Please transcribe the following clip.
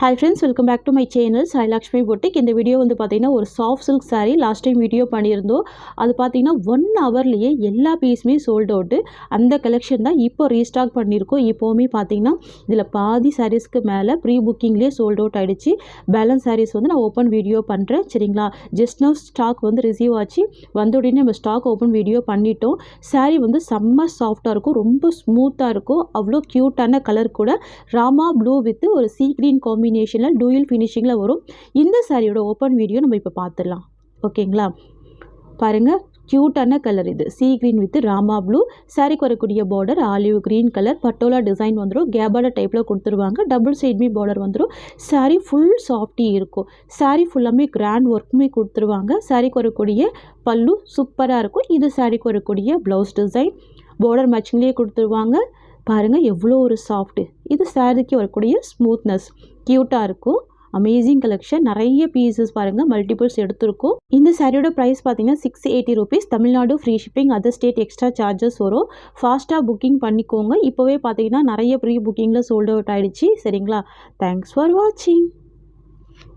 Hi friends, welcome back to my channel Sai Lakshmi Boutique. இந்த video வந்து பார்த்தீங்கன்னா ஒரு soft silk saree last time video பண்ணியிருந்தோம். அது பார்த்தீங்கன்னா 1 ஹவர்லேயே எல்லா பீஸுமே சோல்ட் அவுட்டு. அந்த கலெக்ஷன் தான் இப்போ ரீஸ்டாக் பண்ணியிருக்கோம். இப்போவுமே பார்த்தீங்கன்னா இதில் பாதி சாரீஸ்க்கு மேலே ப்ரீ புக்கிங்லேயே சோல்ட் அவுட் ஆகிடுச்சு. பேலன்ஸ் சாரீஸ் வந்து நான் ஓப்பன் வீடியோ பண்ணுறேன் சரிங்களா. ஜஸ்ட் நவ் ஸ்டாக் வந்து ரிசீவ் ஆச்சு. வந்த உடனே நம்ம ஸ்டாக் ஓப்பன் வீடியோ பண்ணிட்டோம். saree வந்து செம்ம சாஃப்டாக இருக்கும், ரொம்ப ஸ்மூத்தாக இருக்கும், அவ்வளோ க்யூட்டான கலர் கூட. ராமா ப்ளூ வித் ஒரு சீ கிரீன் காம்பினேஷனில் டூயல் ஃபினிஷிங்கில் வரும். இந்த சாரியோட ஓப்பன் வீடியோ நம்ம இப்போ பார்த்துடலாம் ஓகேங்களா. பாருங்கள், க்யூட்டான கலர் இது சீ கிரீன் வித் ராமா ப்ளூ. சாரிக்கு வரக்கூடிய border olive green colour, patola design வந்துடும், கேபார்டர் டைப்பில் கொடுத்துருவாங்க. டபுள் சைடுமே பார்டர் வந்துடும். சாரீ ஃபுல் சாஃப்டி இருக்கும். சாரீ ஃபுல்லாமே கிராண்ட் ஒர்க்குமே கொடுத்துருவாங்க. சாரிக்கு வரக்கூடிய பல்லு சூப்பராக இருக்கும். இது சாரிக்கு வரக்கூடிய ப்ளவுஸ் டிசைன் பார்டர் மேட்சிங்லேயே கொடுத்துருவாங்க. பாருங்கள் எவ்வளோ ஒரு சாஃப்ட்டு. இது சாரிக்கு வரக்கூடிய ஸ்மூத்னஸ் க்யூட்டாக இருக்கும். அமேசிங் கலெக்ஷன், நிறைய பீசஸ் பாருங்கள், மல்டிபிள்ஸ் எடுத்திருக்கும். இந்த சாரியோட ப்ரைஸ் பார்த்தீங்கன்னா 680 rupees. Tamil Nadu free shipping, other state extra charges வரும். ஃபாஸ்ட்டாக புக்கிங் பண்ணிக்கோங்க. இப்போவே பார்த்தீங்கன்னா நிறைய ப்ரீ புக்கிங்கில் சோல்ட் அவுட் ஆகிடுச்சு சரிங்களா. தேங்க்ஸ் ஃபார் வாட்சிங்.